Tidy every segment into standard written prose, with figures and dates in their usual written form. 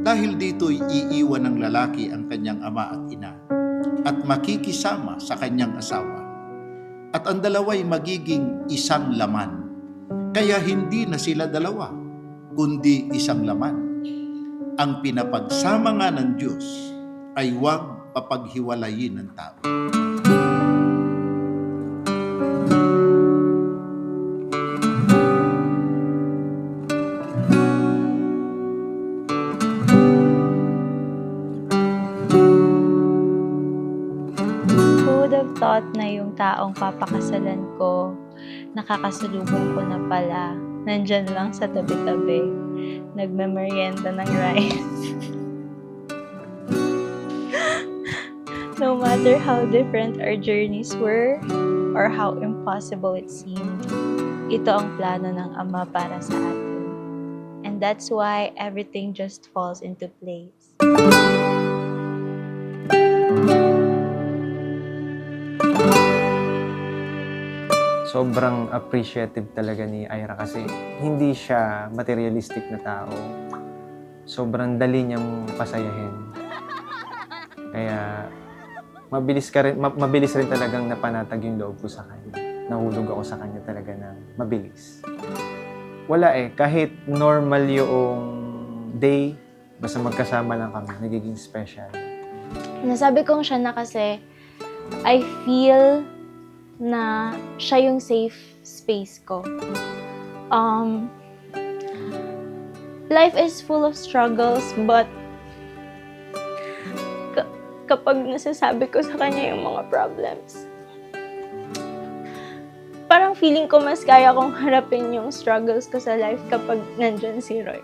Dahil dito'y iiwan ng lalaki ang kanyang ama at ina at makikisama sa kanyang asawa. At ang dalawa'y magiging isang laman. Kaya hindi na sila dalawa, kundi isang laman. Ang pinapagsama nga ng Diyos ay huwag papaghiwalayin ng tao. Who would have thought na yung taong papakasalan ko, nakakasalubong ko na pala, nandyan lang sa tabi-tabi, nagmemeryenda ng rice. No matter how different our journeys were, or how impossible it seemed, ito ang plano ng Ama para sa atin. And that's why everything just falls into place. Sobrang appreciative talaga ni Ira kasi hindi siya materialistic na tao. Sobrang dali niyang pasayahin. Kaya mabilis rin talagang napanatag yung loob ko sa kanya. Nahulog ako sa kanya talaga ng mabilis. Wala kahit normal yung day, basta magkasama lang kami, nagiging special. Nasabi kong siya na kasi I feel na siya yung safe space ko. Life is full of struggles, but kapag nasasabi ko sa kanya yung mga problems, parang feeling ko mas kaya kong harapin yung struggles ko sa life kapag nandyan si Roy.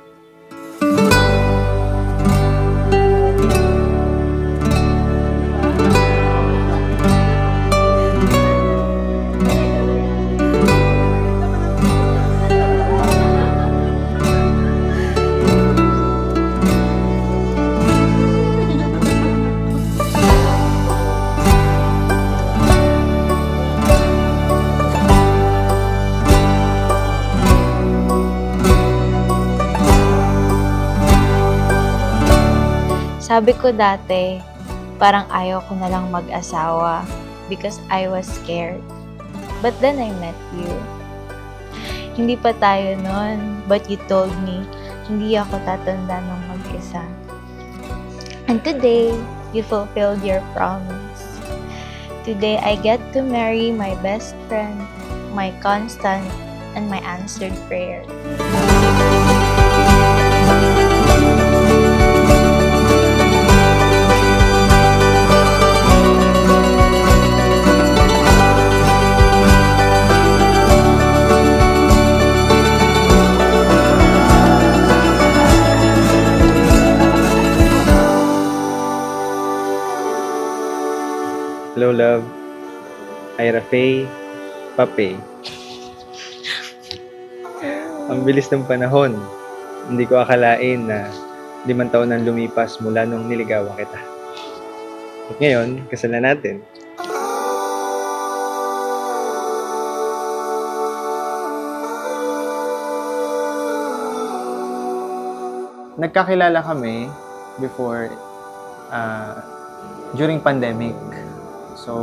Sabi ko dati, parang ayaw ko na lang mag-asawa because I was scared. But then I met you. Hindi pa tayo nun, but you told me, hindi ako tatanda ng mag-isa. And today, you fulfilled your promise. Today, I get to marry my best friend, my constant, and my answered prayer. Hello, love. Ira Faye, Pape. Ang bilis ng panahon. Hindi ko akalain na 5 taon nang lumipas mula nung niligawan kita. At ngayon, kasal na natin. Nagkakilala kami before, during pandemic. So,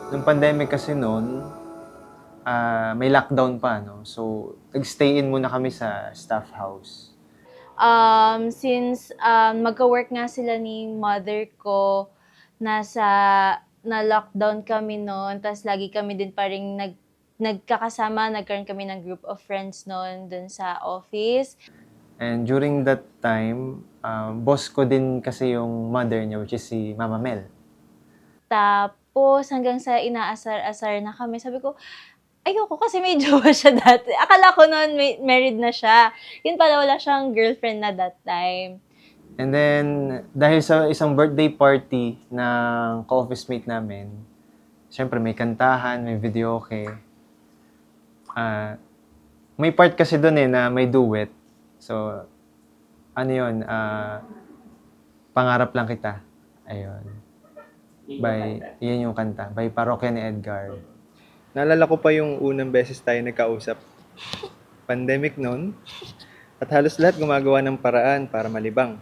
nung pandemic kasi noon, may lockdown pa, no? So, nag-stay in muna kami sa staff house. Since magka-work nga sila ni mother ko, na-lockdown kami noon, tapos lagi kami din paring nagkakasama, nagkaroon kami ng group of friends noon dun sa office. And during that time, boss ko din kasi yung mother niya, which is si Mama Mel. Tapos hanggang sa inaasar-asar na kami, sabi ko, ayoko kasi may jowa siya dati. Akala ko noon married na siya. Yun pala, wala siyang girlfriend na that time. And then, dahil sa isang birthday party ng ka-office mate namin, syempre may kantahan, may videoke. May part kasi doon na may duet. So, ano yun, Pangarap Lang Kita. Ayun. Yan yung kanta. By Parokya ni Edgar. Naalala ko pa yung unang beses tayo nagkausap. Pandemic noon. At halos lahat gumagawa ng paraan para malibang.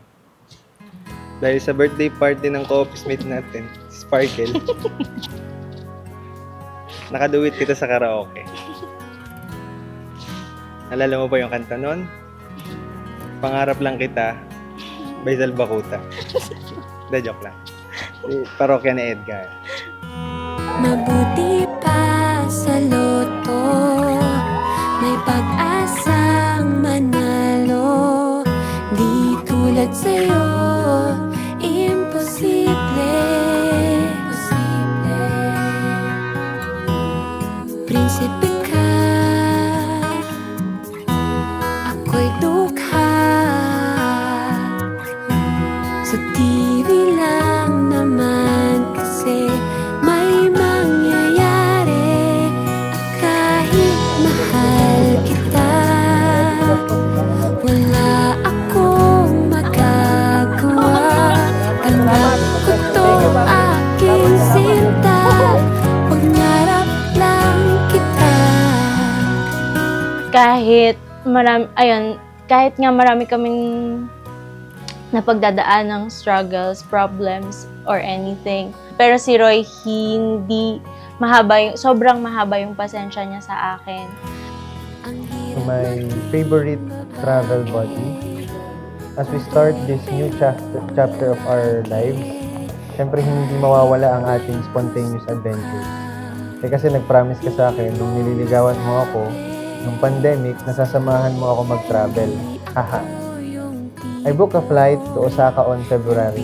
Dahil sa birthday party ng co-office mate natin, si Sparkle, nakaduwit kita sa karaoke. Nalala mo ba yung kanta nun? Pangarap lang kita, by Dalbakuta. Da, joke lang. Parokya ni Edgar. Mabuti pa sa loto, may pag-asang manalo. Di tulad sa'yo, imposible. Prinsipe ka, ako'y dukha. Sa TV lang naman kasi may mangyayari. Kahit mahal kita, wala akong magagawa. Tanggap ko to aking sinta, pangarap lang kita. Kahit nga marami kaming napagdadaan ng struggles, problems, or anything. Pero si Roy, sobrang mahaba yung pasensya niya sa akin. My favorite travel buddy. As we start this new chapter of our lives, syempre hindi mawawala ang ating spontaneous adventures. Kasi nag-promise ka sa akin, nung nililigawan mo ako, nung pandemic, nasasamahan mo ako mag-travel. Haha. I booked a flight to Osaka on February.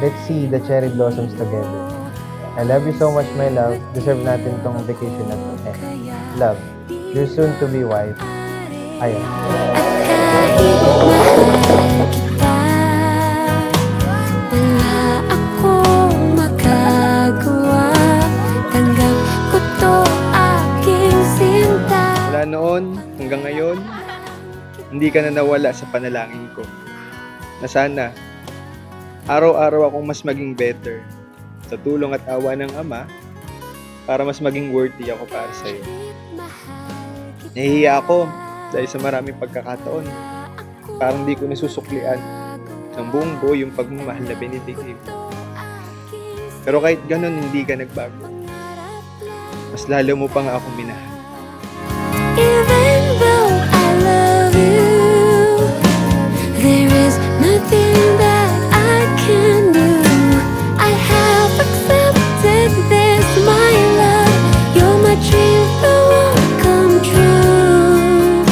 Let's see the cherry blossoms together. I love you so much, my love. Deserve natin tong vacation na to. Love, your soon-to-be wife, Ayan. Kahit mahal kita, wala akong magagawa. Tanggap ko to aking sinta. Mula noon hanggang ngayon, hindi ka na nawala sa panalangin ko. Na sana, araw-araw akong mas maging better sa tulong at awa ng Ama para mas maging worthy ako para sa'yo. Nahihiya ako dahil sa maraming pagkakataon. Parang di ko nasusuklian ng buong buo yung pagmamahal na binibigay mo. Pero kahit ganun, hindi ka nagbago. Mas lalo mo pa nga akong minahal. Even though I love you, there is nothing that I can do. I have accepted this, my love. You're my dream that won't come true.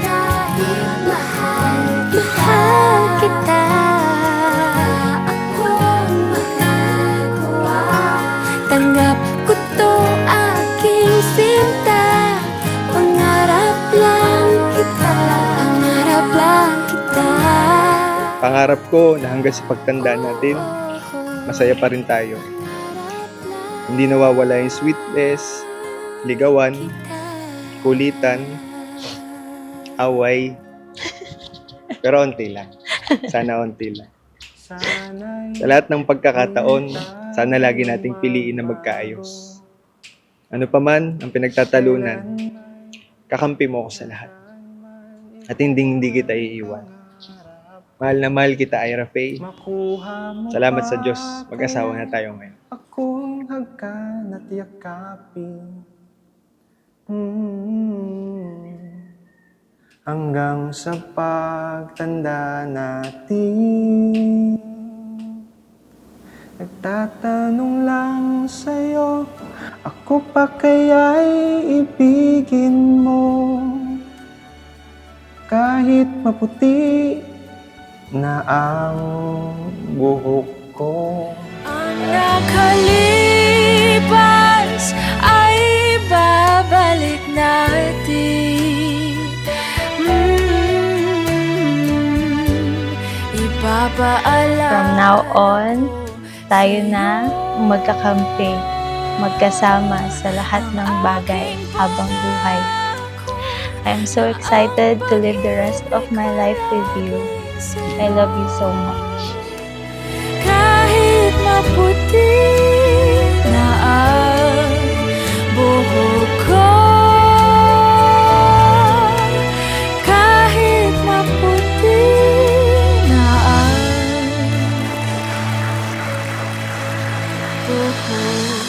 Kahit mahal kita, akong magagawa. Tanggap ko to aking sinta. Pangarap lang kita, pangarap lang kita. Pangarap ko na hanggang sa pagtanda natin, masaya pa rin tayo. Hindi nawawala yung sweetness, ligawan, kulitan, away. Pero onti lang. Sana onti lang. Sa lahat ng pagkakataon, sana lagi nating piliin na magkaayos. Ano pa man ang pinagtatalunan, kakampi mo ako sa lahat. At hindi kita iiwan. Mahal na mahal kita, Ira Faye. Salamat sa Diyos. Mag-asawa na tayo ngayon. Akong hagkan at yakapin. Hanggang sa pagtanda natin. Nagtatanong lang sa'yo, ako pa kaya'y ibigin mo? Kahit maputi na ang buhok ko. Ang nakalipas ay babalik natin. Ipapaalam. From now on, tayo na magkakampi, magkasama sa lahat ng bagay habang buhay. I am so excited to live the rest of my life with you. I love you so much. Kahit maputi na ang buhok ko, kahit maputi na ang buhok